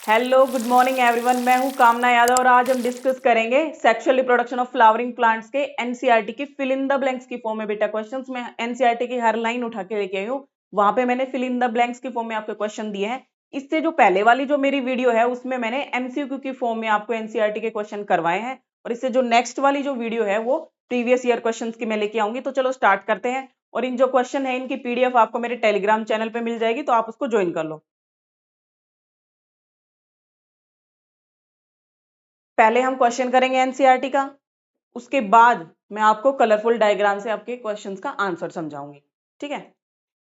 Hello good morning everyone, मैं हूं कामना यादव और आज हम डिस्कस करेंगे sexual reproduction of flowering plants के एनसीईआरटी की फिल इन द ब्लैंक्स की फॉर्म में। बेटा क्वेश्चंस में एनसीईआरटी की हर लाइन उठा के लेके आई हूं, वहां पे मैंने फिल इन द ब्लैंक्स की फॉर्म में आपके क्वेश्चन दिए हैं। इससे जो पहले वाली जो मेरी वीडियो है उसमें मैंने एमसीक्यू की फॉर्म में आपको एनसीईआरटी के क्वेश्चन करवाए हैं, और इससे जो नेक्स्ट वाली जो वीडियो है वो प्रीवियस ईयर क्वेश्चन की मैं लेके आऊंगी। तो चलो स्टार्ट करते हैं, और इन जो क्वेश्चन है इनकी पीडीएफ आपको मेरे टेलीग्राम चैनल पे मिल जाएगी, तो आप उसको ज्वाइन कर लो। पहले हम क्वेश्चन करेंगे एनसीईआरटी का, उसके बाद मैं आपको कलरफुल डायग्राम से आपके क्वेश्चंस का आंसर समझाऊंगी। ठीक है,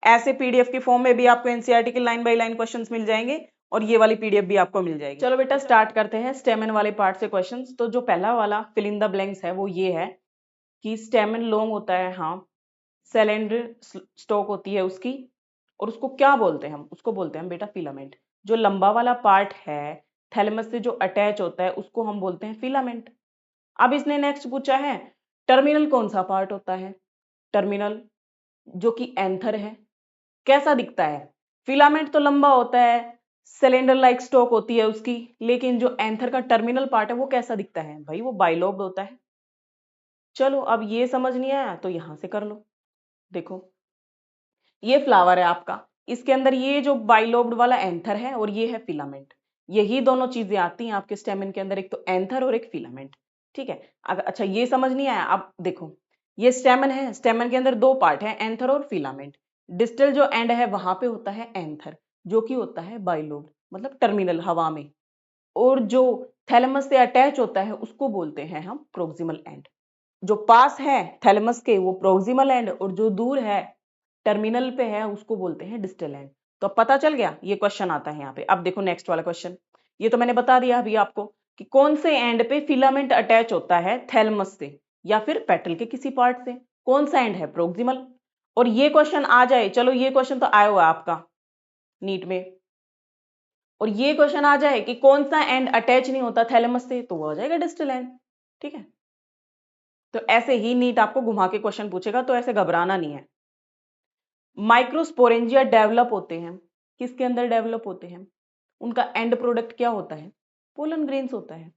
ऐसे पीडीएफ की फॉर्म में भी आपको एनसीईआरटी के लाइन बाय लाइन क्वेश्चंस मिल जाएंगे, और ये वाली पीडीएफ भी आपको मिल जाएगी। चलो बेटा स्टार्ट करते हैं स्टेमन वाले पार्ट से क्वेश्चंस। तो जो पहला वाला फिल इन द ब्लैंक्स है वो ये है कि स्टेमन लॉन्ग होता है, हाँ, सिलेंडर स्टॉक होती है उसकी, और उसको क्या बोलते हैं? हम उसको बोलते हैं बेटा फिलामेंट। जो लंबा वाला पार्ट है थैलेमस से जो अटैच होता है उसको हम बोलते हैं फिलामेंट। अब इसने नेक्स्ट पूछा है टर्मिनल कौन सा पार्ट होता है? टर्मिनल जो कि एंथर है, कैसा दिखता है? फिलामेंट तो लंबा होता है, सिलेंडर लाइक स्टॉक होती है उसकी, लेकिन जो एंथर का टर्मिनल पार्ट है वो कैसा दिखता है? भाई वो बाइलोब्ड होता है। चलो अब ये समझ नहीं आया तो यहां से कर लो। देखो ये फ्लावर है आपका, इसके अंदर ये जो बाइलोब्ड वाला एंथर है और ये है फिलामेंट। यही दोनों चीजें आती हैं आपके स्टेमन के अंदर, एक तो एंथर और एक फिलामेंट। ठीक है, अगर अच्छा ये समझ नहीं आया, अब देखो ये स्टेमन है, स्टेमन के अंदर दो पार्ट है, एंथर और फिलामेंट। डिस्टल जो एंड है वहां पे होता है एंथर, जो कि होता है बाइलोब्ड, मतलब टर्मिनल हवा में, और जो थैलेमस से अटैच होता है उसको बोलते हैं हम प्रोक्सिमल एंड। जो पास है थैलेमस के वो प्रोक्सिमल एंड, और जो दूर है टर्मिनल पे है उसको बोलते हैं डिस्टल एंड। तो अब पता चल गया, ये क्वेश्चन आता है यहाँ पे। अब देखो नेक्स्ट वाला क्वेश्चन, ये तो मैंने बता दिया अभी आपको कि कौन से एंड पे फिलामेंट अटैच होता है थैलेमस से या फिर पेटल के किसी पार्ट से, कौन सा एंड है? प्रोक्सिमल। और ये क्वेश्चन आ जाए, चलो ये क्वेश्चन तो आया हुआ आपका नीट में, और ये क्वेश्चन आ जाए कि कौन सा एंड अटैच नहीं होता थैलेमस से, तो वो हो जाएगा डिस्टल एंड। ठीक है, तो ऐसे ही नीट आपको घुमा के क्वेश्चन पूछेगा, तो ऐसे घबराना नहीं है। माइक्रोस्पोरेंजिया डेवलप होते हैं, किसके अंदर डेवलप होते हैं? उनका एंड प्रोडक्ट क्या होता है? पोलन ग्रेन्स होता है।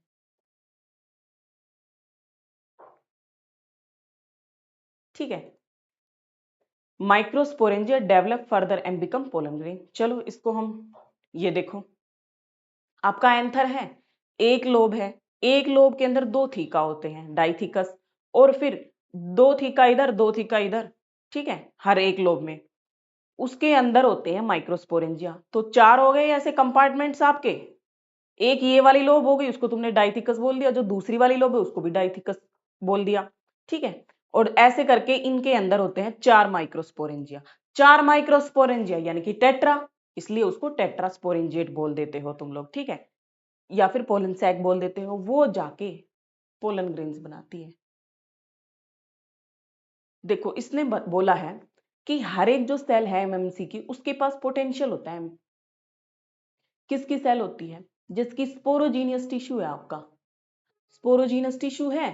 ठीक है, microsporangia develop further and become pollen grain. चलो इसको हम, ये देखो आपका एंथर है, एक लोब है, एक लोब के अंदर दो थीका होते हैं, डाइथिकस, और फिर दो थीका इधर दो थीका इधर। ठीक है, हर एक लोब में उसके अंदर होते हैं माइक्रोस्पोरेंजिया। तो चार हो गए ऐसे कंपार्टमेंट्स आपके। एक ये वाली लोब हो गई, उसको तुमने डाइथिकस बोल दिया, जो दूसरी वाली लोब है उसको भी डाइथिकस बोल दिया। ठीक है, और ऐसे करके इनके अंदर होते हैं चार माइक्रोस्पोरेंजिया। चार माइक्रोस्पोरेंजिया यानी कि टेट्रा, इसलिए उसको टेट्रास्पोरेंजिएट बोल देते हो तुम लोग। ठीक है, या फिर पोलन सैक बोल देते हो, वो जाके पोलन ग्रेन्स बनाती है। देखो इसने बोला है कि हर एक जो सेल है एमएमसी की उसके पास पोटेंशियल होता है। किसकी सेल होती है? जिसकी स्पोरोजीनियस टिश्यू है आपका। स्पोरोजीनियस टिश्यू है,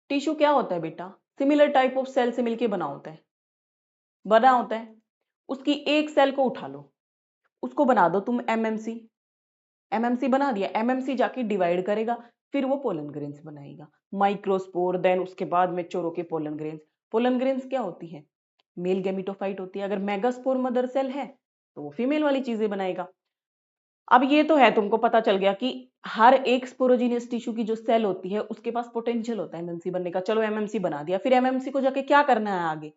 टिश्यू क्या होता है बेटा? सिमिलर टाइप ऑफ सेल से मिलके बना होता है। उसकी एक सेल को उठा लो, उसको बना दो तुम एमएमसी। एमएमसी बना दिया, एमएमसी जाके डिवाइड करेगा, फिर वो पोलन ग्रेन्स बनाएगा। माइक्रोस्पोर, देन उसके बाद मेच्योर होके पोलन ग्रेन्स। पोलन ग्रेन्स क्या होती है? मेल गैमिटोफाइट होती है। अगर मेगास्पोर मदर सेल है तो वो फीमेल वाली चीजें बनाएगा। अब ये तो है, तुमको पता चल गया कि हर एक स्पोरोजीनियस टिश्यू की जो सेल होती है उसके पास पोटेंशियल होता है एमएमसी बनने का। चलो एमएमसी बना दिया, फिर एमएमसी को जाके क्या करना है आगे?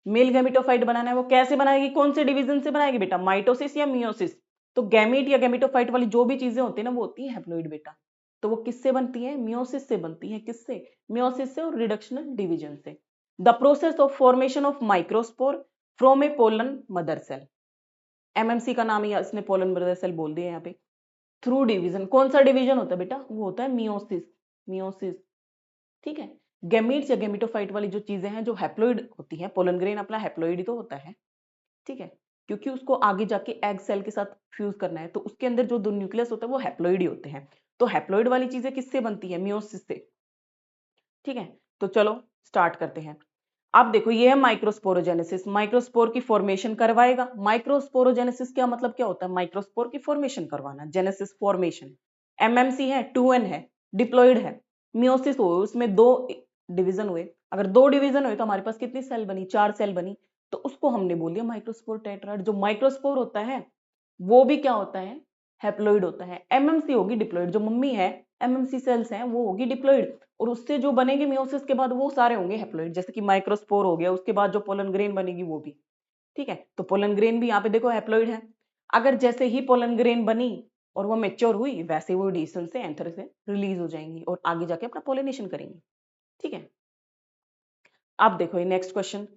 मेल गैमिटोफाइट बनाना है। वो कैसे बनाएगी, कौन से डिवीजन से बनाएगी बेटा? माइटोसिस या मियोसिस? तो गैमीट या गैमिटोफाइट वाली जो भी चीजें होती है ना वो होती है हैप्लोइड बेटा। तो वो किससे बनती है? मियोसिस से बनती है। किससे? मियोसिस से और रिडक्शनल डिवीजन से। The process of formation of microspore from a pollen mother cell. MMC का नाम ही इसने पोलन मदर सेल बोल दिया यहाँ पे। थ्रू डिवीजन, कौन सा डिवीजन होता है बेटा? वो होता है मियोसिस। मियोसिस। ठीक है, गैमीट्स या गैमिटोफाइट वाली जो चीजें हैं जो हैप्लोइड होती हैं, पोलन ग्रेन अपना हैप्लोइड ही तो होता है। ठीक है, क्योंकि उसको आगे जाके एग सेल के साथ फ्यूज करना है, तो उसके अंदर जो दो न्यूक्लियस होता है वो हैप्लोइड ही होते हैं। तो हैप्लोइड वाली चीजें किससे बनती है? मियोसिस से। ठीक है, तो चलो स्टार्ट करते हैं। अब देखो ये है माइक्रोस्पोरोजेनेसिस, माइक्रोस्पोर की फॉर्मेशन करवाएगा। माइक्रोस्पोरोजेनेसिस क्या मतलब क्या होता है? माइक्रोस्पोर की फॉर्मेशन करवाना, जेनेसिस फॉर्मेशन। एमएमसी है, 2n है, डिप्लॉइड है, मियोसिस हुए, उसमें 2 डिवीजन हुए। अगर 2 डिवीजन हुए तो हमारे पास कितनी सेल बनी? 4 सेल बनी। तो उसको हमने बोल दिया माइक्रोस्पोर टेट्राड। जो माइक्रोस्पोर होता है वो भी क्या होता है? हैप्लॉइड होता है। एमएमसी होगी डिप्लॉइड, जो मम्मी है एमएमसी सेल्स हैं वो होगी डिप्लॉइड, और उससे जो बनेंगे मियोसिस के बाद वो सारे होंगे हैप्लॉइड। जैसे कि माइक्रोस्पोर हो गया, उसके बाद जो पोलन ग्रेन बनेगी वो भी। ठीक है, तो पोलन ग्रेन भी यहाँ पे देखो हैप्लॉइड है। अगर जैसे ही पोलन ग्रेन बनी और वो मेच्योर हुई, वैसे वो डीसल से एंथर से रिलीज हो जाएंगी और आगे जाके अपना पोलिनेशन करेंगी। ठीक है, अब देखो ये next question.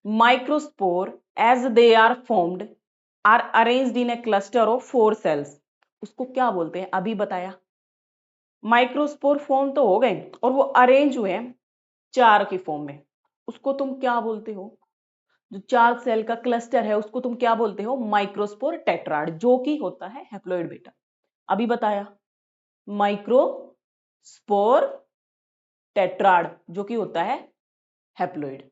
Microspore as they are formed are arranged in a cluster of 4 cells. उसको क्या बोलते हैं? अभी बताया। माइक्रोस्पोर फॉर्म तो हो गए और वो अरेंज हुए हैं 4 की फॉर्म में। उसको तुम क्या बोलते हो? जो 4 सेल का क्लस्टर है उसको तुम क्या बोलते हो? माइक्रोस्पोर टेट्राड, जो कि होता है हैप्लॉइड बेटा। अभी बताया, माइक्रोस्पोर टेट्राड जो कि होता है हैप्लॉइड।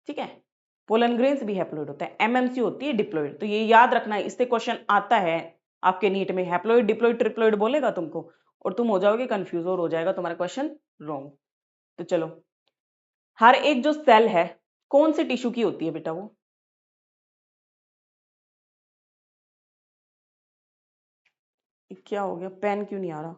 ठीक है, पोलन ग्रेन्स भी हैप्लॉइड होता है, एमएमसी होती है डिप्लॉइड। तो ये याद रखना है, इससे क्वेश्चन आता है आपके नीट में। हैप्लॉइड डिप्लॉइड ट्रिप्लॉइड बोलेगा तुमको और तुम हो जाओगे कंफ्यूज और हो जाएगा तुम्हारा क्वेश्चन रॉन्ग। तो चलो, हर एक जो सेल है कौन से टिश्यू की होती है बेटा? वो क्या हो गया? पेन क्यों नहीं आ रहा?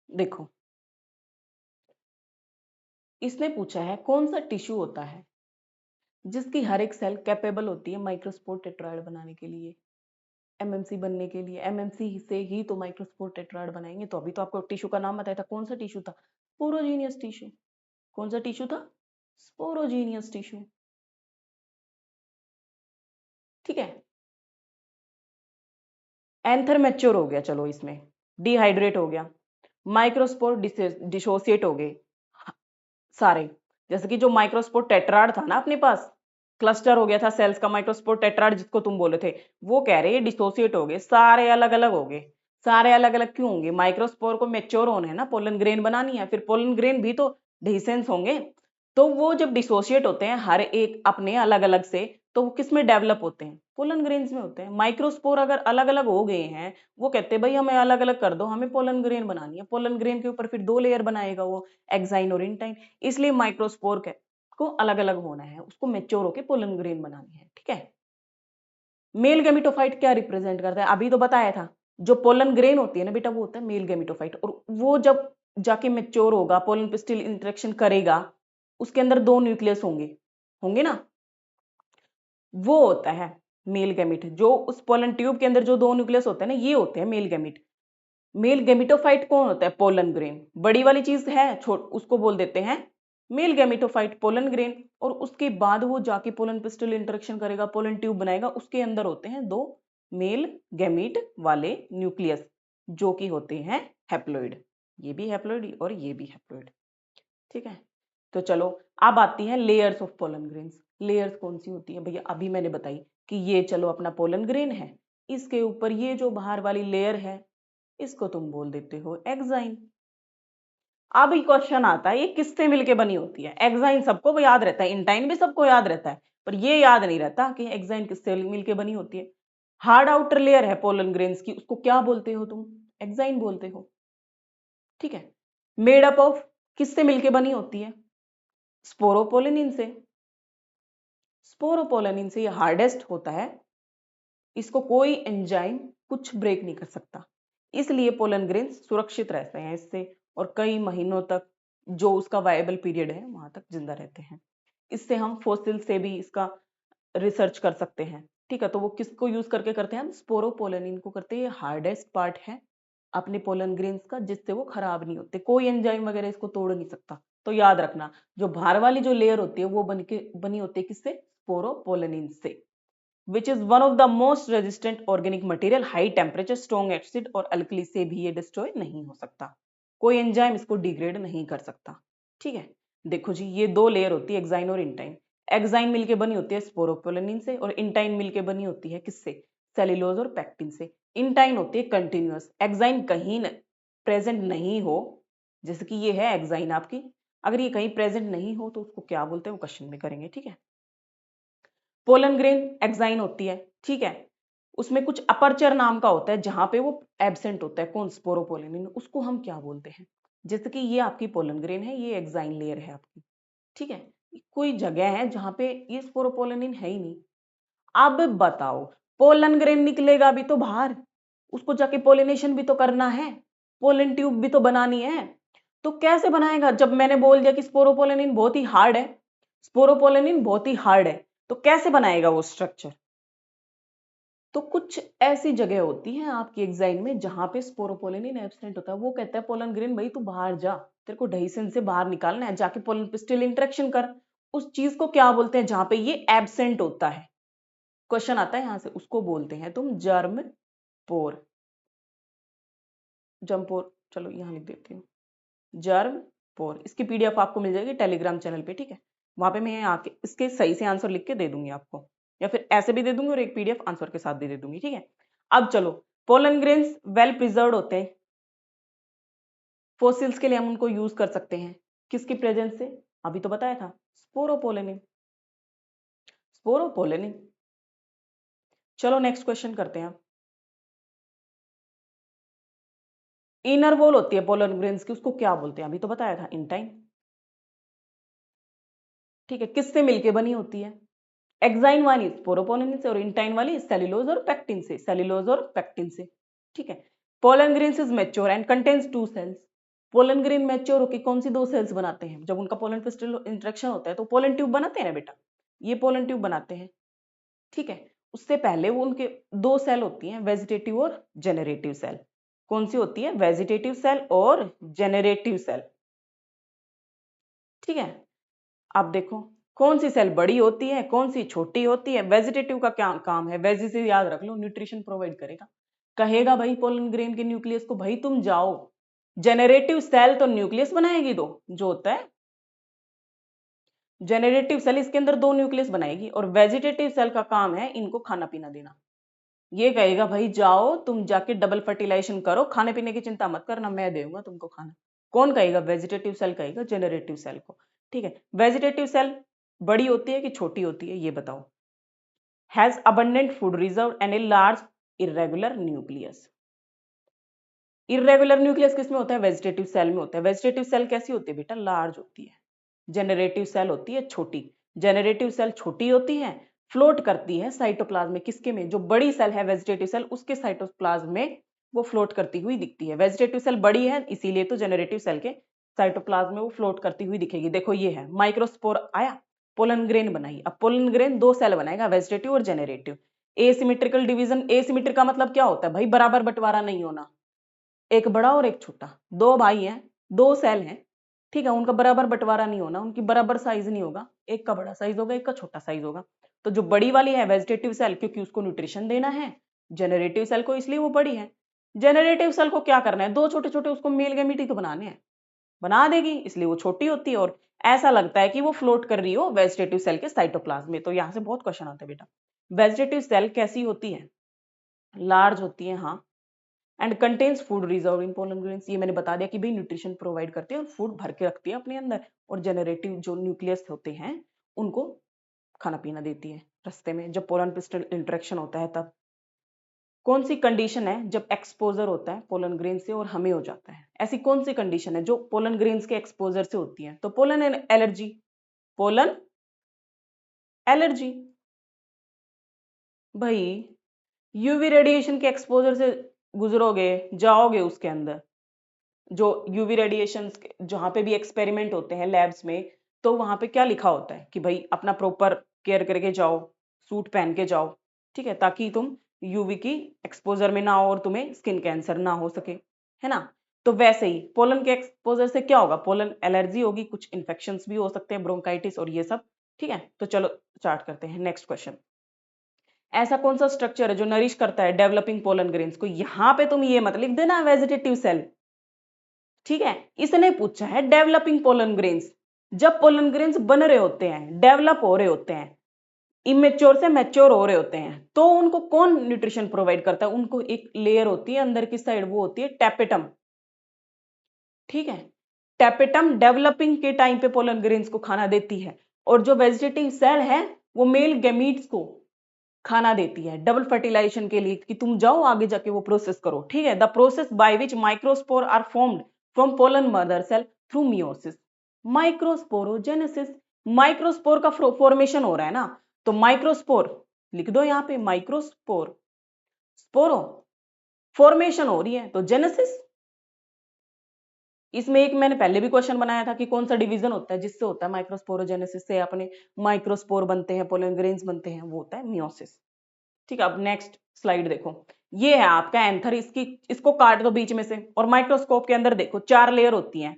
देखो, इसने पूछा है कौन सा टिश्यू होता है जिसकी हर एक सेल कैपेबल होती है माइक्रोस्पोर टेट्राइड बनाने के लिए, एमएमसी बनने के लिए। एमएमसी से ही तो माइक्रोस्पोर टेट्राइड बनाएंगे। तो अभी तो आपको टिश्यू का नाम बताया था, कौन सा टिश्यू था? Sporogenous tissue. कौन सा टिश्यू था? Sporogenous tissue. ठीक है, एंथर मैच्योर हो गया, चलो इसमें डिहाइड्रेट हो गया, माइक्रोस्पोर डिसोसिएट हो गए सारे। जैसे कि जो माइक्रोस्पोर टेट्राड था ना अपने पास, क्लस्टर हो गया था सेल्स का माइक्रोस्पोर टेट्राड जिसको तुम बोले थे, वो कह रहे हैं डिसोसिएट हो गए, सारे अलग अलग हो गए। सारे अलग अलग क्यों होंगे? माइक्रोस्पोर को मेच्योर होना है ना, पोलन ग्रेन बनानी है, फिर पोलन ग्रेन भी तो डिसेंस होंगे। तो वो जब डिसोसिएट होते हैं हर एक अपने अलग अलग से, तो वो किस में डेवलप होते हैं? पोलन ग्रेन्स में होते हैं। माइक्रोस्पोर अगर अलग अलग हो गए हैं, वो कहते हैं भाई हमें अलग अलग कर दो, हमें पोलन ग्रेन बनानी है। पोलन ग्रेन के ऊपर फिर 2 लेयर बनाएगा वो, एक्साइन और इंटाइन। इसलिए माइक्रोस्पोर को अलग अलग होना है, उसको मेच्योर होकर पोलन ग्रेन बनानी है। ठीक है, मेल गेमिटोफाइट क्या रिप्रेजेंट करता है? अभी तो बताया था, जो पोलन ग्रेन होती है ना बेटा वो होता है मेल गेमिटोफाइट, और वो जब जाके मेच्योर होगा, पोलन पिस्टिल इंटरेक्शन करेगा, उसके अंदर 2 न्यूक्लियस होंगे, होंगे ना, वो होता है मेल गैमिट। जो उस पोलन ट्यूब के अंदर जो 2 न्यूक्लियस होते हैं ना, ये होते हैं मेल गैमिट। मेल गैमिटोफाइट कौन होता है? Pollen grain. बड़ी वाली चीज है छोट, उसको बोल देते हैं मेल गैमिटोफाइट पोलन ग्रेन। और उसके बाद वो जाके पोलन पिस्टल इंटरेक्शन करेगा, पोलन ट्यूब बनाएगा, उसके अंदर होते हैं 2 मेल गैमिट वाले न्यूक्लियस जो कि होते हैं हैप्लॉइड। ये भी हैप्लॉइड और ये भी हैप्लॉइड। ठीक है, तो चलो अब आती है layers of pollen grains. Layers कौन सी होती है भैया? अभी मैंने बताई कि ये चलो अपना पोलन ग्रेन है, इसके ऊपर ये जो बाहर वाली लेयर है इसको तुम बोल देते हो एक्साइन। अब ये क्वेश्चन आता है ये किससे मिलके बनी होती है? एक्साइन सबको याद रहता है, इंटाइन भी सबको याद रहता है, पर ये याद नहीं रहता कि एक्साइन किससे मिलके बनी होती है। हार्ड आउटर लेयर है पोलन ग्रेन्स की, उसको क्या बोलते हो तुम? एक्साइन बोलते हो। ठीक है, मेड अप ऑफ किससे मिलके बनी होती है? स्पोरोपोलिनिन से। स्पोरोपोलिनिन से ये हार्डेस्ट होता है, इसको कोई एंजाइम कुछ ब्रेक नहीं कर सकता, इसलिए पोलन ग्रेन्स सुरक्षित रहते हैं इससे, और कई महीनों तक जो उसका वायबल पीरियड है वहां तक जिंदा रहते हैं। इससे हम फोसिल से भी इसका रिसर्च कर सकते हैं। ठीक है, तो वो किसको यूज करके करते हैं? हम स्पोरोपोलिनिन को करते हैं। ये हार्डेस्ट पार्ट है अपने पोलन ग्रेन्स का, जिससे वो खराब नहीं होते, कोई एंजाइम वगैरह इसको तोड़ नहीं सकता। तो याद रखना, जो बाहर वाली जो लेयर होती है वो बनी होती है किससे? स्पोरोपोलिनिन से, which is one of the most resistant organic material. High temperature strong acid और अल्कली से भी ये डिस्ट्रॉय नहीं हो सकता, कोई एंजाइम इसको डिग्रेड नहीं कर सकता। ठीक है, देखो जी ये 2 लेयर होती है एक्साइन और इंटाइन। एक्साइन मिलके बनी होती है स्पोरोपोलिनिन से और इंटाइन मिलके बनी होती है किससे? सेल्यूलोज और पेक्टिन से। इंटाइन होती है कंटिन्यूअस। एक्साइन कहीं प्रेजेंट नहीं हो, जैसे कि ये है एक्साइन आपकी, अगर ये कहीं प्रेजेंट नहीं हो तो उसको क्या बोलते हैं वो क्वेश्चन में करेंगे, ठीक है। पोलन ग्रेन एक्साइन होती है, ठीक है, उसमें कुछ अपर्चर नाम का होता है जहां पे वो एब्सेंट होता है, कौन, स्पोरोपोलिन, उसको हम क्या बोलते हैं। जैसे कि ये आपकी पोलन ग्रेन है, ये एक्साइन लेयर है आपकी, ठीक है, कोई जगह है जहां पे ये स्पोरोपोलिन है ही नहीं। अब बताओ, पोलन ग्रेन निकलेगा भी तो बाहर, उसको जाके पोलिनेशन भी तो करना है, पोलन ट्यूब भी तो बनानी है, तो कैसे बनाएगा। जब मैंने बोल दिया कि स्पोरोपोलिन बहुत ही हार्ड है, स्पोरोपोलिन बहुत ही हार्ड है, तो कैसे बनाएगा वो स्ट्रक्चर। तो कुछ ऐसी जगह होती है आपकी एक्साइन में जहां पे स्पोरोपोलिन एब्सेंट होता है, वो कहता है पोलन ग्रेन भाई तू बाहर जा, तेरे को ढईसन से बाहर निकालना है, जाके पोलन पिस्टिल इंटरेक्शन कर। उस चीज को क्या बोलते हैं जहां पे ये एब्सेंट होता है, क्वेश्चन आता है यहां से, उसको बोलते हैं तुम जर्म पोर, जमपोर, चलो यहां लिख देती हूँ, जर्म पोर। इसकी पीडीएफ आपको मिल जाएगी टेलीग्राम चैनल पे, ठीक है, वहां पे मैं आके इसके सही से आंसर लिख के दे दूंगी आपको, या फिर ऐसे भी दे दूंगी और एक पीडीएफ आंसर के साथ भी दे दूंगी, ठीक है। अब चलो, पोलन ग्रेन्स वेल प्रिजर्व्ड होते हैं, फोसिल्स के लिए हम उनको यूज कर सकते हैं, किसकी प्रेजेंस से, अभी तो बताया था, स्पोरोपोलिन, स्पोरोपोलिन। चलो नेक्स्ट क्वेश्चन करते हैं। इनर वॉल होती है पोलन ग्रेन्स की, उसको क्या बोलते हैं, अभी तो बताया था, इंटाइन, ठीक है, किससे मिलके बनी होती है, एक्साइन वाली स्पोरोपोलिन से और इंटाइन वाली सेल्यूलोज और पेक्टिन से, सेल्यूलोज और पेक्टिन से, ठीक है। Pollen grains is mature and contains 2 cells. Pollen grain mature होकर कौन सी 2 सेल्स बनाते हैं, जब उनका पोलन पिस्टल इंटरेक्शन होता है तो पोलन ट्यूब बनाते हैं ना बेटा, ये पोलन ट्यूब बनाते हैं, ठीक है। उससे पहले वो उनके 2 सेल होती हैं, वेजिटेटिव और जेनरेटिव सेल। कौन सी होती है, वेजिटेटिव सेल और जेनरेटिव सेल, ठीक है। आप देखो कौन सी सेल बड़ी होती है, कौन सी छोटी होती है। वेजिटेटिव का क्या काम है, वेजी से याद रख लो, न्यूट्रिशन प्रोवाइड करेगा, कहेगा भाई पोलन ग्रेन के न्यूक्लियस को भाई तुम जाओ। जेनरेटिव सेल तो न्यूक्लियस बनाएगी, दो जो होता है जेनरेटिव सेल, इसके अंदर 2 न्यूक्लियस बनाएगी, और वेजिटेटिव सेल का काम है इनको खाना पीना देना। ये कहेगा भाई जाओ तुम जाके डबल फर्टिलाइजेशन करो, खाने पीने की चिंता मत करना, मैं दूंगा तुमको खाना। कौन कहेगा, वेजिटेटिव सेल कहेगा जेनरेटिव सेल को, ठीक है। वेजिटेटिव सेल बड़ी होती है कि छोटी होती है, ये बताओ। Has abundant food reserve and a large irregular nucleus. Irregular nucleus किसमें होता है, वेजिटेटिव सेल में होता है। वेजिटेटिव सेल कैसी होती है बेटा, लार्ज होती है। जेनरेटिव सेल होती है छोटी। जेनरेटिव सेल छोटी होती है, फ्लोट करती है साइटोप्लाज्म में, किसके में, जो बड़ी सेल है वेजिटेटिव सेल उसके साइटोप्लाज्म में वो फ्लोट करती हुई दिखती है। वेजिटेटिव सेल बड़ी है इसीलिए तो जेनरेटिव सेल के साइटोप्लाज्म में वो फ्लोट करती हुई दिखेगी। देखो ये है माइक्रोस्पोर आया, पोलन ग्रेन बनाई। अब पोलन ग्रेन 2 सेल बनाएगा, वेजिटेटिव और जेनरेटिव। एसिमेट्रिकल डिवीजन, एसिमेट्रिक का मतलब क्या होता है भाई, बराबर बंटवारा नहीं होना, एक बड़ा और एक छोटा, 2 भाई हैं, 2 सेल हैं, ठीक है, उनका बराबर बंटवारा नहीं होना, उनकी बराबर साइज नहीं होगा, एक का बड़ा साइज होगा, एक का छोटा साइज होगा। तो जो बड़ी वाली है वेजिटेटिव सेल, क्योंकि उसको न्यूट्रिशन देना है, जेनरेटिव सेल को, इसलिए वो बड़ी है। जेनरेटिव सेल को क्या करना है, 2 छोटे छोटे उसको मेल गैमीट ही तो बनाने हैं, बना देगी, इसलिए वो छोटी होती है, और ऐसा लगता है कि वो फ्लोट कर रही हो वेजिटेटिव सेल के साइटोप्लाज्म में। तो यहाँ से बहुत क्वेश्चन आता है बेटा, वेजिटेटिव सेल कैसी होती है, लार्ज होती है, हाँ, and contains food reserve in pollen grains, ये मैंने बता दिया कि भाई न्यूट्रिशन प्रोवाइड करती है और फूड भर के रखती है अपने अंदर, और जेनरेटिव जो न्यूक्लियस होते हैं उनको खाना पीना देती है रास्ते में, जब पोलन पिस्टल इंटरेक्शन होता है तब। कौन सी कंडीशन है जब एक्सपोजर होता है पोलन ग्रेन से और हमें हो जाता है, ऐसी कौन सी कंडीशन है जो पोलन ग्रेन्स के एक्सपोजर से होती है, तो पोलन एलर्जी, पोलन एलर्जी। भाई यूवी रेडिएशन के एक्सपोजर से गुजरोगे, जाओगे उसके अंदर, जो यूवी रेडिएशन जहां पे भी एक्सपेरिमेंट होते हैं लैब्स में, तो वहां पे क्या लिखा होता है कि भाई अपना प्रॉपर केयर करके जाओ, सूट पहन के जाओ, ठीक है, ताकि तुम यूवी की एक्सपोजर में ना हो और तुम्हें स्किन कैंसर ना हो सके, है ना। तो वैसे ही पोलन के एक्सपोजर से क्या होगा, पोलन एलर्जी होगी, कुछ इन्फेक्शंस भी हो सकते हैं, ब्रोंकाइटिस और ये सब, ठीक है। तो चलो स्टार्ट करते हैं नेक्स्ट क्वेश्चन। ऐसा कौन सा स्ट्रक्चर है जो नरिश करता है डेवलपिंग पोलन ग्रेन्स को, यहां पे तुम ये मत लिख देना वेजिटेटिव सेल, ठीक है, इसने पूछा है डेवलपिंग पोलन ग्रेन्स। जब पोलन ग्रेन्स बन रहे होते हैं, डेवलप हो रहे होते हैं, इमेच्योर से मैच्योर हो रहे होते हैं, तो उनको कौन न्यूट्रिशन प्रोवाइड करता है? उनको एक लेयर होती है अंदर की साइड, वो होती है टैपेटम। ठीक है, टैपेटम डेवलपिंग के टाइम पे पोलन ग्रेन्स को खाना देती है, और जो वेजिटेटिव सेल है वो मेल गैमीट्स को खाना देती है डबल फर्टिलाइजेशन के लिए, कि तुम जाओ आगे जाके वो प्रोसेस करो। ठीक है, the process by which microspore are formed from pollen mother cell through meiosis. Microsporogenesis, microspore का फॉर्मेशन हो रहा है ना, तो माइक्रोस्पोर लिख दो यहाँ पे, माइक्रोस्पोर, स्पोरो फॉर्मेशन हो रही है, तो जेनेसिस। इसमें एक मैंने पहले भी क्वेश्चन बनाया था कि कौन सा डिवीजन होता है जिससे होता है माइक्रोस्पोरोजेनेसिस से अपने माइक्रोस्पोर बनते हैं, पोलन ग्रेन्स बनते हैं, वो होता है मियोसिस। ठीक है, अब नेक्स्ट स्लाइड देखो, ये है आपका एंथर, इसको काट दो बीच में से, और माइक्रोस्कोप के अंदर देखो 4 लेयर होती हैं,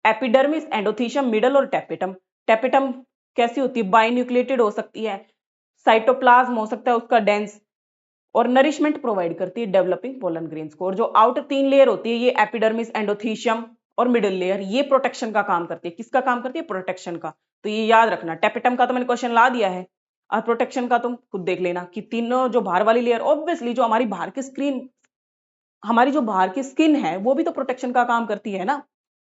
एपिडर्मिस, एंडोथीशियम, मिडल और टैपेटम। टैपेटम कैसी होती है? बाइन्यूक्लिएटेड हो सकती है, साइटोप्लाज्म हो सकता है उसका डेंस, और नरिशमेंट प्रोवाइड करती है डेवलपिंग पोलन ग्रेन्स को। और जो आउटर 3 लेयर होती है, ये एपिडर्मिस, एंडोथीशियम और मिडिल लेयर, ये प्रोटेक्शन का काम करती है। किसका काम करती है? प्रोटेक्शन का। तो ये याद रखना, टैपेटम का तो मैंने क्वेश्चन ला दिया है, और प्रोटेक्शन का तुम खुद देख लेना कि तीनों जो बाहर वाली लेयर, ऑब्वियसली जो हमारी बाहर की स्क्रीन, हमारी जो बाहर की स्किन है वो भी तो प्रोटेक्शन का काम करती है ना,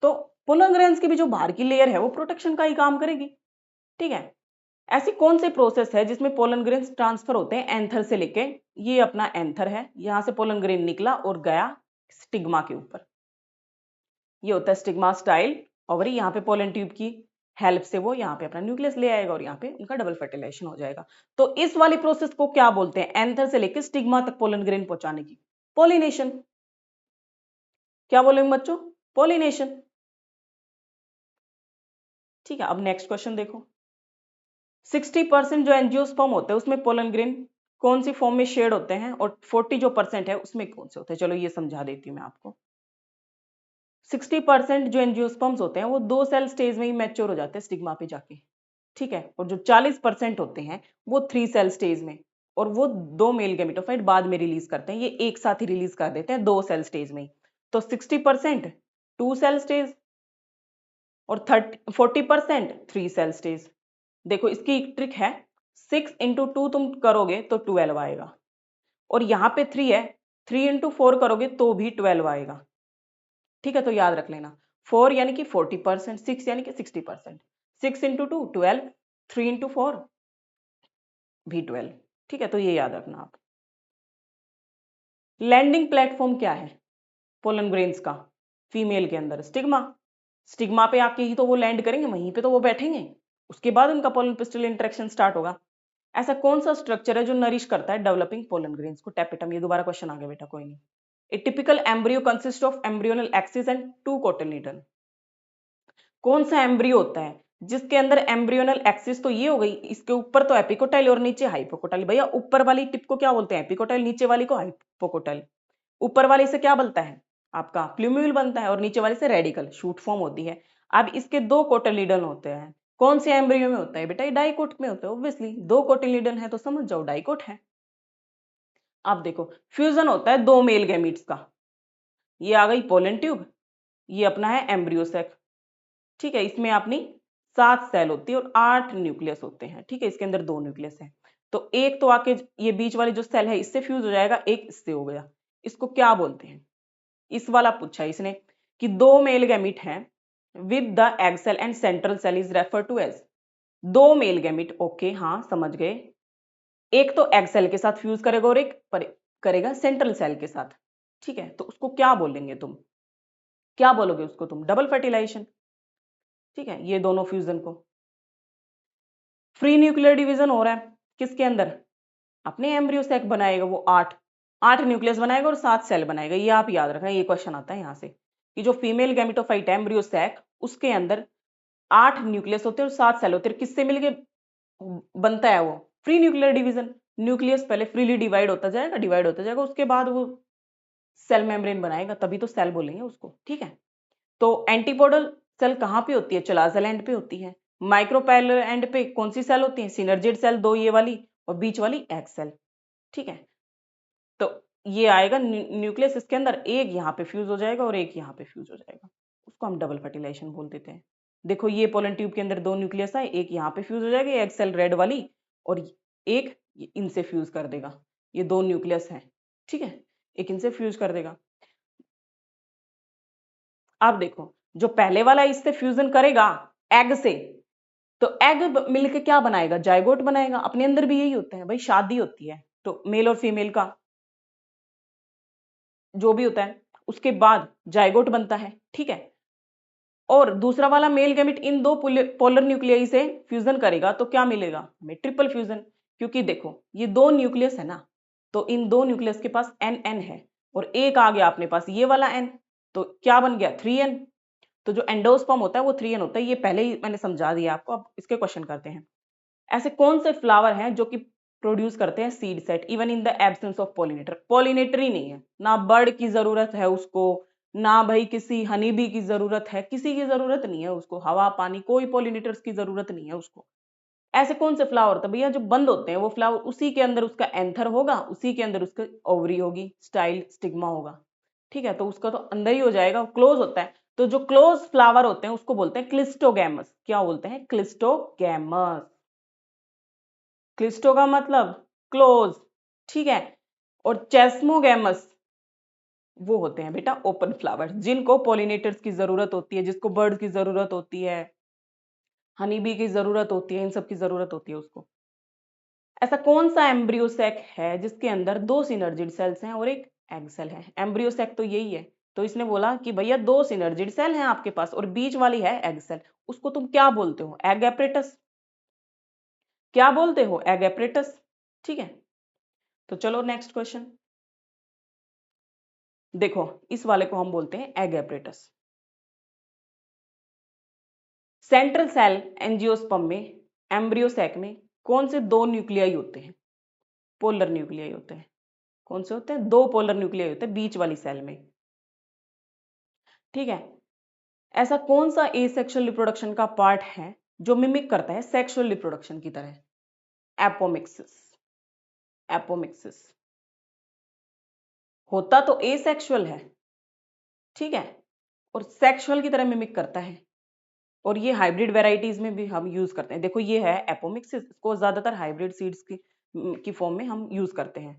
तो पोलन ग्रेन्स की भी जो बाहर की लेयर है वो प्रोटेक्शन का ही काम करेगी। ठीक है, ऐसी कौन सी प्रोसेस है जिसमें पोलन ग्रेन्स ट्रांसफर होते हैं एंथर से लेके, ये अपना एंथर है, यहां से पोलन ग्रेन निकला और गया स्टिग्मा के ऊपर, ये होता है स्टिग्मा स्टाइल ओवरी। यहाँ पे पोलन ट्यूब की हेल्प से वो यहाँ पे अपना न्यूक्लियस ले आएगा और यहाँ पे उनका डबल फर्टिलाइजेशन हो जाएगा। तो इस वाली प्रोसेस को क्या बोलते हैं? एंथर से लेकर स्टिग्मा तक पोलन ग्रेन पहुंचाने की, पोलिनेशन। क्या बोलेंगे बच्चों? पोलिनेशन। ठीक है, अब नेक्स्ट क्वेश्चन देखो, 60% जो एंजियोस्पर्म होते हैं उसमें पोलन ग्रेन कौन सी फॉर्म में शेड होते हैं, और 40 जो परसेंट है उसमें कौन से होते हैं? चलो ये समझा देती हूँ मैं आपको। 60% जो एंजियोस्पर्म्स होते हैं वो 2 सेल स्टेज में ही मैच्योर हो जाते हैं स्टिग्मा पे जाके। ठीक है, और जो 40% होते हैं वो 3 सेल स्टेज में, और वो 2 मेल गैमेटोफाइट बाद में रिलीज करते हैं, ये एक साथ ही रिलीज कर देते हैं 2 सेल स्टेज में ही। तो 60% 2 सेल स्टेज, और 40% 3 सेल स्टेज। देखो इसकी एक ट्रिक है, 6 इंटू 2 तुम करोगे तो 12 आएगा, और यहाँ पे 3 है, 3 इंटू 4 करोगे तो भी 12 आएगा। ठीक है, तो याद रख लेना, 4 यानी कि 40%, 6 यानी कि 60%, 6 इंटू 2 12, 3 इंटू 4 भी 12। ठीक है, तो ये याद रखना आप। लैंडिंग प्लेटफॉर्म क्या है पोलन ग्रेन्स का? फीमेल के अंदर स्टिग्मा, स्टिग्मा पे आके ही तो वो लैंड करेंगे, वहीं पे तो वो बैठेंगे, उसके बाद उनका पोलन पिस्टल इंटरेक्शन स्टार्ट होगा। ऐसा कौन सा स्ट्रक्चर है जो नरिश करता है डेवलपिंग पोलन ग्रेन्स को? टैपेटम। ये दोबारा क्वेश्चन आ गया बेटा, कोई नहीं। ए typical embryo consist of embryonal axis and 2 cotyledon. कौन सा एम्ब्रियो होता है जिसके अंदर एम्ब्रियोनल एक्सिस, तो ये हो गई, इसके ऊपर तो एपिकोटाइल और नीचे हाइपोकोटाइल। भैया ऊपर वाली टिप को क्या बोलते हैं? एपिकोटाइल, नीचे वाली को हाइपोकोटाइल। ऊपर वाले से क्या बनता है? आपका प्लूम्यूल बनता है, और नीचे वाले से रेडिकल शूट फॉर्म होती है। अब इसके 2 कोटिलेडन होते हैं, कौन से एम्ब्रियो में होता है बेटा? ये डाइकोट में होता है, ऑब्वियसली 2 कोटिलेडन है तो समझ जाओ डाइकोट है। अब देखो फ्यूजन होता है 2 मेल गैमीट्स का, ये आ गई पोलन ट्यूब, ये अपना है एम्ब्रियो सैक। ठीक है, इसमें अपनी 7 सेल होती है और 8 न्यूक्लियस होते हैं। ठीक है, इसके अंदर 2 न्यूक्लियस है, तो एक तो आके ये बीच वाली जो सेल है इससे फ्यूज हो जाएगा, एक इससे हो गया। इसको क्या बोलते हैं? इस वाला पूछा इसने कि 2 मेल गैमीट हैं with the egg cell and central cell is refer to as. 2 male gamete, okay हाँ समझ गए, एक तो एग सेल के साथ फ्यूज करेगा और एक करेगा सेंट्रल सेल के साथ। ठीक है, तो उसको क्या बोलेंगे तुम? क्या बोलोगे उसको तुम? Double fertilisation. ठीक है, ये दोनों फ्यूजन को। फ्री न्यूक्लियर डिवीजन हो रहा है किसके अंदर? अपने एम्ब्रियो सैक बनाएगा वो 8 न्यूक्लियस बनाएगा और 7 सेल बनाएगा। ये आप याद रखना, ये क्वेश्चन आता है यहाँ से कि जो फीमेल गैमेटोफाइट है एम्ब्रियो सैक, उसके अंदर 8 न्यूक्लियस होते हैं और 7 सेल होते हैं। किससे मिलके बनता है वो? Free nuclear division. न्यूक्लियस पहले फ्रीली डिवाइड होता जाएगा, उसके बाद वो सेल मेम्ब्रेन बनाएगा, तभी तो सेल बोलेंगे उसको। ठीक है, तो एंटीपोडल सेल कहाँ पे होती है? चलाजल एंड पे होती है। माइक्रोपैरेलल एंड पे कौन सी सेल होती है? सिनर्जिड सेल, 2 ये वाली, और बीच वाली एग सेल। ठीक है, तो ये आएगा न्यूक्लियस, इसके अंदर एक यहाँ पे फ्यूज हो जाएगा और एक यहाँ पे फ्यूज हो जाएगा, उसको हम डबल फर्टिलाइजेशन बोल देते हैं। देखो ये पोलन ट्यूब के अंदर 2 न्यूक्लियस है, एक यहाँ पे फ्यूज हो जाएगा एग सेल रेड वाली, और एक इनसे फ्यूज कर देगा, ये दो न्यूक्लियस है, ठीक है, एक इनसे फ्यूज कर देगा। अब देखो जो पहले वाला इससे फ्यूजन करेगा एग से, तो एग मिलके क्या बनाएगा, जाइगोट बनाएगा। अपने अंदर भी यही होता है भाई, शादी होती है तो मेल और फीमेल का जो भी होता है उसके बाद जाइगोट बनता है, ठीक है। और दूसरा वाला मेल गैमेट इन दो पोलर न्यूक्लियाई से फ्यूजन करेगा तो क्या मिलेगा हमें, ट्रिपल फ्यूजन। क्योंकि देखो ये दो न्यूक्लियस है ना, तो इन दो न्यूक्लियस के पास एन एन है और एक आ गया अपने पास ये वाला एन, तो क्या बन गया 3n। तो जो एंडोस्पर्म होता है वो 3n होता है, ये पहले ही मैंने समझा दिया आपको। अब इसके क्वेश्चन करते हैं। ऐसे कौन से फ्लावर हैं जो कि प्रोड्यूस करते हैं seed set even in the absence of pollinator. Pollinator ही नहीं है, ना बर्ड की जरूरत है उसको, ना भाई किसी हनी बी की जरूरत है, किसी की जरूरत नहीं है उसको, हवा पानी कोई पॉलिनेटर्स की जरूरत नहीं है उसको। ऐसे कौन से फ्लावर होते हैं भैया जो बंद होते हैं, वो फ्लावर उसी के अंदर उसका एंथर होगा, उसी के अंदर उसका ओवरी होगी, स्टाइल स्टिग्मा होगा, ठीक है। तो उसका तो अंदर ही हो जाएगा, क्लोज होता है। तो जो क्लोज फ्लावर होते हैं उसको बोलते हैं क्लिस्टोगैमस। क्या बोलते हैं, क्लिस्टोगैमस। क्लिस्टो का मतलब क्लोज, ठीक है। और चेस्मोगैमस वो होते हैं बेटा ओपन फ्लावर, जिनको पॉलिनेटर्स की जरूरत होती है, जिसको बर्ड्स की जरूरत होती है, हनी बी की जरूरत होती है, इन सब की जरूरत होती है उसको। ऐसा कौन सा एम्ब्रियो सेक है जिसके अंदर दो सिनर्जिड सेल्स हैं और एक एग सेल है। एम्ब्रियो सेक तो यही है। तो इसने बोला कि भैया दो सिनर्जिड सेल हैं आपके पास और बीच वाली है एग सेल, उसको तुम क्या बोलते हो, एग एपरेटस। क्या बोलते हो, एग एपरेटस, ठीक है। तो चलो नेक्स्ट क्वेश्चन देखो, इस वाले को हम बोलते हैं egg apparatus. Central cell angiosperm में, एम्ब्रियो सैक में कौन से दो न्यूक्लियाई होते हैं, पोलर न्यूक्लियाई होते हैं। कौन से होते हैं, दो पोलर न्यूक्लियाई होते हैं बीच वाली सेल में, ठीक है। ऐसा कौन सा एसेक्सुअल रिप्रोडक्शन का पार्ट है जो मिमिक करता है सेक्सुअल रिप्रोडक्शन की तरह, एपोमिक्सिस। एपोमिक्सिस होता तो एसेक्सुअल है, ठीक है, और सेक्सुअल की तरह मिमिक करता है। और ये हाइब्रिड वेराइटीज में भी हम यूज करते हैं। देखो ये है एपोमिक्सिस, इसको ज्यादातर हाइब्रिड सीड्स की फॉर्म में हम यूज करते हैं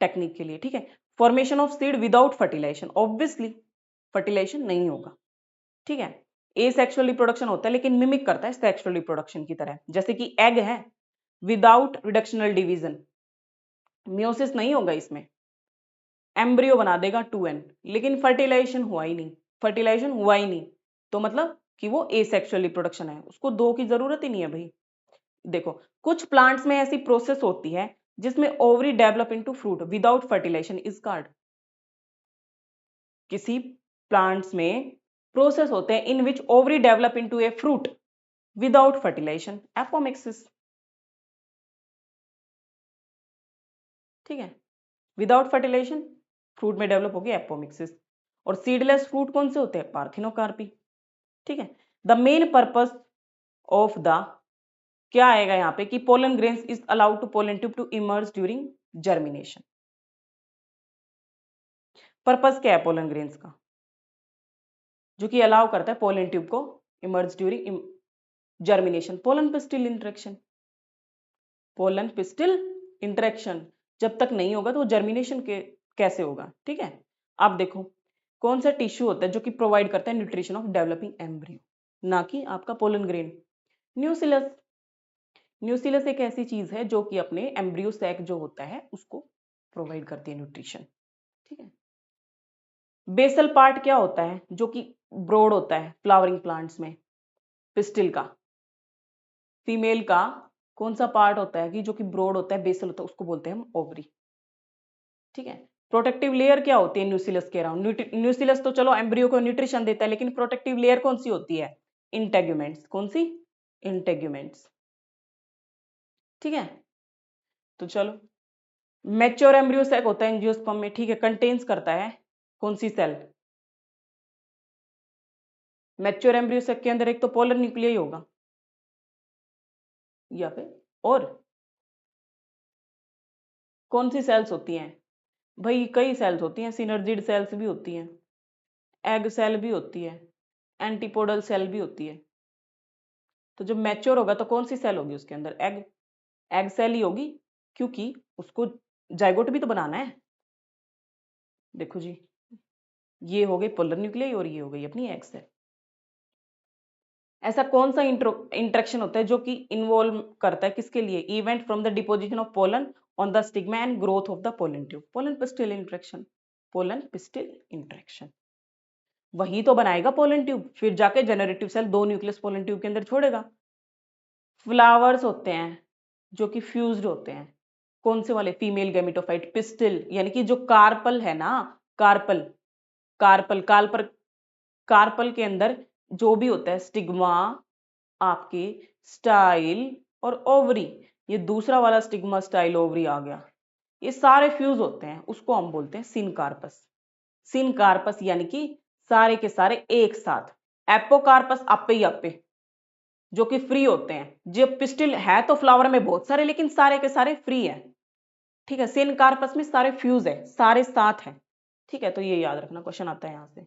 टेक्निक के लिए, ठीक है। Formation of seed without fertilisation, obviously fertilisation नहीं होगा, ठीक है। एसेक्सुअल रिप्रोडक्शन होता है लेकिन मिमिक करता है सेक्सुअल रिप्रोडक्शन की तरह, जैसे कि एग है विदाउट रिडक्शनल डिवीजन, मियोसिस नहीं होगा इसमें, एम्ब्रियो बना देगा 2n, लेकिन फर्टिलाइजेशन हुआ ही नहीं, फर्टिलाइजेशन हुआ ही नहीं, तो मतलब कि वो एसेक्सुअल रिप्रोडक्शन है, उसको दो की जरूरत ही नहीं है भाई। देखो कुछ प्लांट्स में ऐसी प्रोसेस होती है जिसमें ovary develop into fruit without fertilization is called. किसी प्लांट्स में प्रोसेस होते हैं in which ovary develop into a fruit without fertilization, apomixis, ठीक है। विदाउट फर्टिलाइजेशन फ्रूट में डेवलप होगी एपोमिक्सिस। और सीडलेस फ्रूट कौन से होते हैं, पार्थिनोकार्पी, ठीक है। The main purpose of the, क्या आएगा यहाँ पे कि pollen grains is allowed to pollen tube to emerge during germination. Purpose क्या है पोलन ग्रेन्स का, जो कि अलाउ करता है पोलन ट्यूब को emerge during germination, pollen pistil interaction. Pollen pistil interaction जब तक नहीं होगा तो जर्मिनेशन के कैसे होगा, ठीक है। आप देखो कौन सा टिश्यू होता है जो कि प्रोवाइड करता है न्यूट्रिशन ऑफ डेवलपिंग एम्ब्रियो, ना कि आपका पोलन ग्रेन, न्यूसिलस। न्यूसिलस एक ऐसी चीज है जो कि अपने एम्ब्रियो सैक जो होता है उसको प्रोवाइड करती है न्यूट्रिशन, ठीक है। बेसल पार्ट क्या होता है जो कि ब्रॉड होता है फ्लावरिंग प्लांट्स में, पिस्टिल का। फीमेल का कौन सा पार्ट होता है कि जो कि ब्रॉड होता है, बेसल होता है, उसको बोलते हैं हम ओवरी, ठीक है। प्रोटेक्टिव लेयर क्या होती है न्यूसिलस के अराउंड, न्यूसिलस तो चलो एम्ब्रियो को न्यूट्रिशन देता है, लेकिन प्रोटेक्टिव लेयर कौन सी होती है, इंटेग्यूमेंट्स। कौन सी, इंटेग्यूमेंट्स, ठीक है। तो चलो मैच्योर एम्ब्रियो सैक होता है एंजियोस्पर्म में, ठीक है, कंटेन्स करता है कौन सी सेल, मैच्योर एम्ब्रियो सैक के अंदर एक तो पोलर न्यूक्लियाई होगा या फिर और कौन सी सेल्स होती हैं भाई, कई सेल्स होती हैं, सिनर्जिड सेल्स भी होती हैं, एग सेल भी होती है, एंटीपोडल सेल भी होती है। तो जब मैच्योर होगा तो कौन सी सेल होगी उसके अंदर, एग, एग सेल ही होगी, क्योंकि उसको जाइगोट भी तो बनाना है। देखो जी, ये हो गई पोलर न्यूक्लियाई और ये हो गई अपनी एग सेल। ऐसा कौन सा इंटरेक्शन होता है जो कि इन्वॉल्व करता है किसके लिए? Event from the deposition of pollen on the stigma and growth of the pollen tube. Pollen pistil interaction, pollen pistil interaction वही तो बनाएगा पोलन ट्यूब, फिर जाके generative cell 2 nucleus pollen tube के अंदर छोड़ेगा। फ्लावर्स होते हैं जो कि फ्यूज्ड होते हैं, कौन से वाले? फीमेल गैमेटोफाइट पिस्टिल, यानी कि जो कार्पल है ना, कार्पल कार्पल कार्पल कार्पल के अंदर जो भी होता है, स्टिग्मा, आपके स्टाइल और ओवरी, ये दूसरा वाला स्टिग्मा स्टाइल ओवरी आ गया, ये सारे फ्यूज होते हैं, उसको हम बोलते हैं सिनकार्पस। सिनकार्पस यानी कि सारे के सारे एक साथ। एपोकार्पस आपे ही आपे जो कि फ्री होते हैं। जब पिस्टिल है तो फ्लावर में बहुत सारे, लेकिन सारे के सारे फ्री है। ठीक है, सिनकार्पस में सारे फ्यूज है, सारे साथ हैं। ठीक है, तो ये याद रखना, क्वेश्चन आता है यहां से,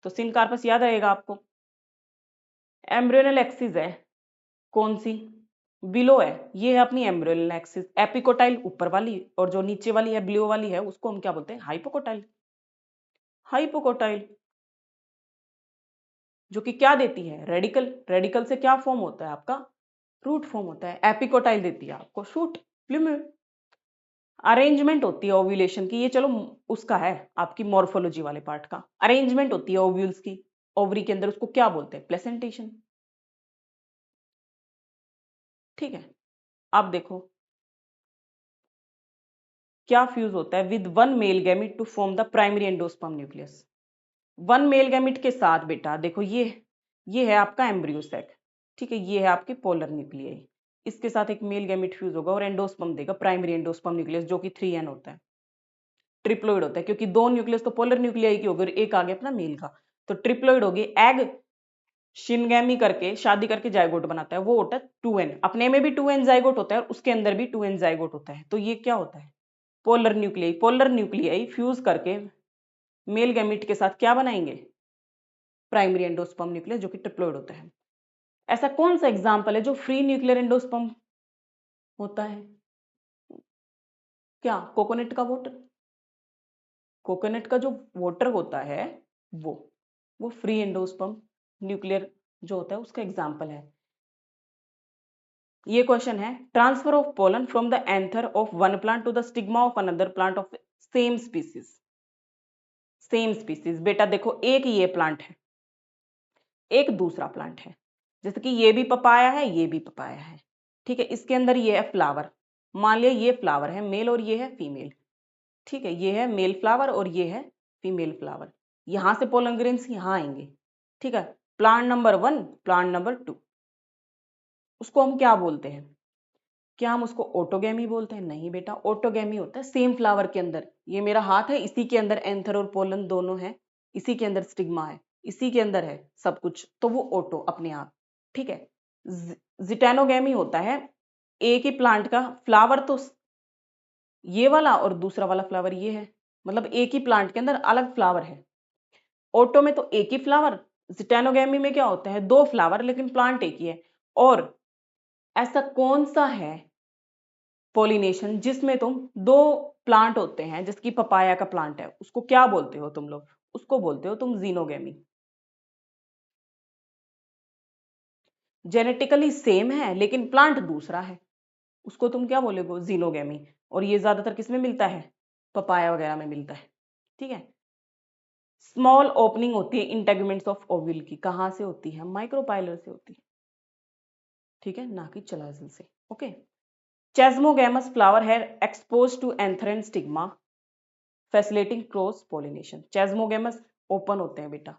तो सिनकार्पस याद रहेगा आपको। एम्ब्रियोनल एक्सिस है कौन सी? बिलो है, ये है अपनी एम्ब्रियोनल एक्सिस। एपिकोटाइल ऊपर वाली, और जो नीचे वाली है बिलो वाली है उसको हम क्या बोलते हैं? हाइपोकोटाइल। हाइपोकोटाइल जो कि क्या देती है? रेडिकल। रेडिकल से क्या फॉर्म होता है आपका? रूट फॉर्म होता है। एपिकोटाइल देती है आपको शूट, प्लूमेट। अरेंजमेंट होती है ओव्यूलेशन की, ये चलो उसका है आपकी मॉर्फोलॉजी वाले पार्ट का। अरेंजमेंट होती है ओव्यूल्स की ओवरी के अंदर, उसको क्या बोलते हैं? प्लेसेंटेशन। ठीक है, अब देखो क्या फ्यूज होता है with one male gamete to form the primary endosperm nucleus. One male gamete के साथ बेटा देखो, ये है आपका एम्ब्रियो सैक। ठीक है, ये है आपके पोलर न्यूक्लियाई, इसके साथ एक मेल गैमिट फ्यूज होगा और एंडोस्पर्म देगा, प्राइमरी एंडोस्पर्म न्यूक्लियस, जो कि 3n होता है। ट्रिप्लोइड होता है, क्योंकि 2 न्यूक्लियस तो पोलर न्यूक्लियाई की होगी और एक आ गया अपना मेल का, तो ट्रिप्लोइड होगी। एग शिनगैमी करके शादी करके जाइगोट बनाता है, वो होता है 2n, अपने में भी 2n जाइगोट होता है और उसके अंदर भी 2n जाइगोट होता है। तो ये क्या होता है? Polar nuclei. Polar nuclei fuse करके मेल गैमिट के साथ क्या बनाएंगे? प्राइमरी एंडोस्पर्म न्यूक्लियस, जो कि ट्रिप्लोइड होता है। ऐसा कौन सा एग्जाम्पल है जो फ्री न्यूक्लियर एंडोस्पर्म होता है? क्या? कोकोनट का वाटर। कोकोनट का जो वाटर होता है वो वो फ्री एंडोस्पर्म न्यूक्लियर जो होता है उसका एग्जाम्पल है। ये क्वेश्चन है, transfer of pollen from the anther of one plant to the stigma of another plant of same species. Same species बेटा देखो, एक ये प्लांट है, एक दूसरा प्लांट है, जैसे कि ये भी पपाया है, ये भी पपाया है। ठीक है, इसके अंदर ये है फ्लावर, मान लिया ये फ्लावर है मेल और ये है फीमेल। ठीक है, ये है मेल फ्लावर और ये है फीमेल फ्लावर, यहां से पोलन ग्रेन्स यहां आएंगे। ठीक है, प्लांट नंबर 1, प्लांट नंबर 2, उसको हम क्या बोलते हैं? क्या हम उसको ऑटोगैमी बोलते हैं? नहीं बेटा, ऑटोगैमी होता है सेम फ्लावर के अंदर, ये मेरा हाथ है, इसी के अंदर एंथर और पोलन दोनों है, इसी के अंदर स्टिग्मा है, इसी के अंदर है सब कुछ, तो वो ऑटो अपने आप। ठीक है, जिटेनोगैमी होता है एक ही प्लांट का फ्लावर, तो ये वाला और दूसरा वाला फ्लावर ये है, मतलब एक ही प्लांट के अंदर अलग फ्लावर है। ऑटो में तो एक ही फ्लावर, जिटेनोगैमी में क्या होता है? 2 फ्लावर लेकिन प्लांट एक ही है। और ऐसा कौन सा है पॉलिनेशन जिसमें तुम 2 प्लांट होते हैं, जैसे कि पपाया का प्लांट है, उसको क्या बोलते हो तुम लोग? उसको बोलते हो तुम जीनोगैमी। जेनेटिकली सेम है लेकिन प्लांट दूसरा है, उसको तुम क्या बोलोगे? जीनोगैमी। और ये ज्यादातर किसमें मिलता है? पपाया वगैरह में मिलता है। ठीक है, स्मॉल ओपनिंग होती है इंटेगुमेंट्स ऑफ ओव्यूल की, कहां से होती है? माइक्रोपाइलर से होती है। ठीक है, ना कि चलाजल से। ओके, चेस्मोगैमस फ्लावर है expose to anther and stigma facilitating cross pollination. Chasmogamous open होते हैं बेटा,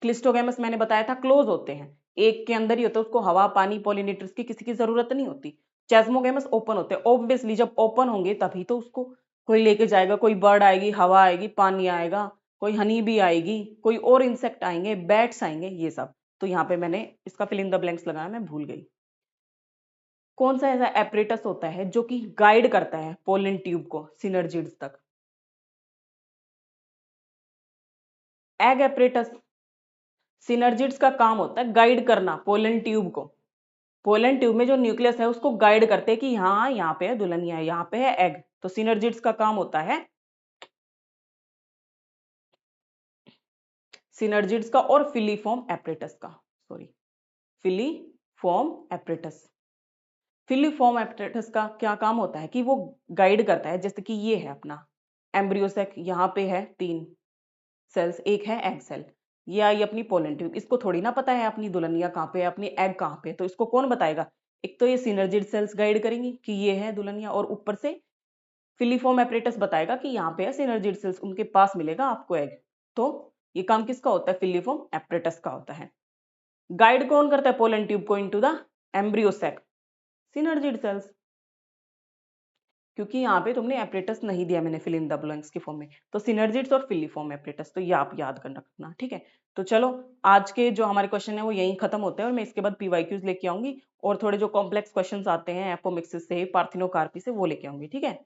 क्लिस्टोगैमस मैंने बताया था क्लोज होते हैं, एक के अंदर ही होता है, उसको हवा पानी पॉलिनेटर्स की किसी की जरूरत नहीं होती। चेस्मोगैमस ओपन होते हैं, ऑब्वियसली जब ओपन होंगे तभी तो उसको कोई लेके जाएगा, कोई बर्ड आएगी, हवा आएगी, पानी आएगा, कोई हनी भी आएगी, कोई और इंसेक्ट आएंगे, बैट्स आएंगे, ये सब। तो यहाँ पे मैंने इसका फिल इन द ब्लैंक्स लगाया, मैं भूल गई। कौन सा ऐसा एपरेटस होता है जो कि गाइड करता है पोलन ट्यूब को सिनर्जिड्स तक? Egg apparatus. सिनर्जिड्स का काम होता है गाइड करना पोलन ट्यूब को पोलन ट्यूब में जो न्यूक्लियस है उसको गाइड करते हैं कि हाँ यहाँ पे है दुल्हनिया, यहाँ पे है एग। तो सिनर्जिड्स का काम होता है, सिनर्जिड्स का और फिलीफॉर्म एपरेटस का, sorry filiform apparatus. Filiform apparatus का क्या काम होता है कि वो गाइड करता है, जैसे कि ये है अपना एम्ब्रियोसेक, यहाँ पे है 3 सेल्स, एक है एग सेल, ये आई अपनी पोलन ट्यूब। इसको थोड़ी ना पता है अपनी दुल्हनिया कहाँ पे है, अपनी एग कहाँ पे है, तो इसको कौन बताएगा? एक तो ये सिनर्जिड सेल्स गाइड करेंगी कि ये है दुल्हनिया, और ऊपर से फिलीफॉर्म एपरेटस बताएगा कि यहाँ पे है सिनर्जिड सेल्स, उनके पास मिलेगा आपको एग। तो ये काम किसका होता है? फिलीफॉर्म एपरेटस का होता है। गाइड कौन करता है पोलन ट्यूब को into the embryo sac? Synergid cells. क्योंकि यहाँ पे तुमने एपरेटस नहीं दिया मैंने फिल इन द ब्लैंक्स के फॉर्म में, तो सिनर्जिड्स और फिलीफॉर्म एपरेटस, तो ये आप याद कर रखना, ठीक है। तो चलो आज के जो हमारे क्वेश्चन है वो यहीं खत्म होते हैं, और मैं इसके बाद पीवाईक्यूज लेके आऊंगी, और थोड़े जो कॉम्प्लेक्स क्वेश्चंस आते हैं एपोमिक्सिस से, पार्थिनोकार्पी से, वो लेके आऊंगी, ठीक है।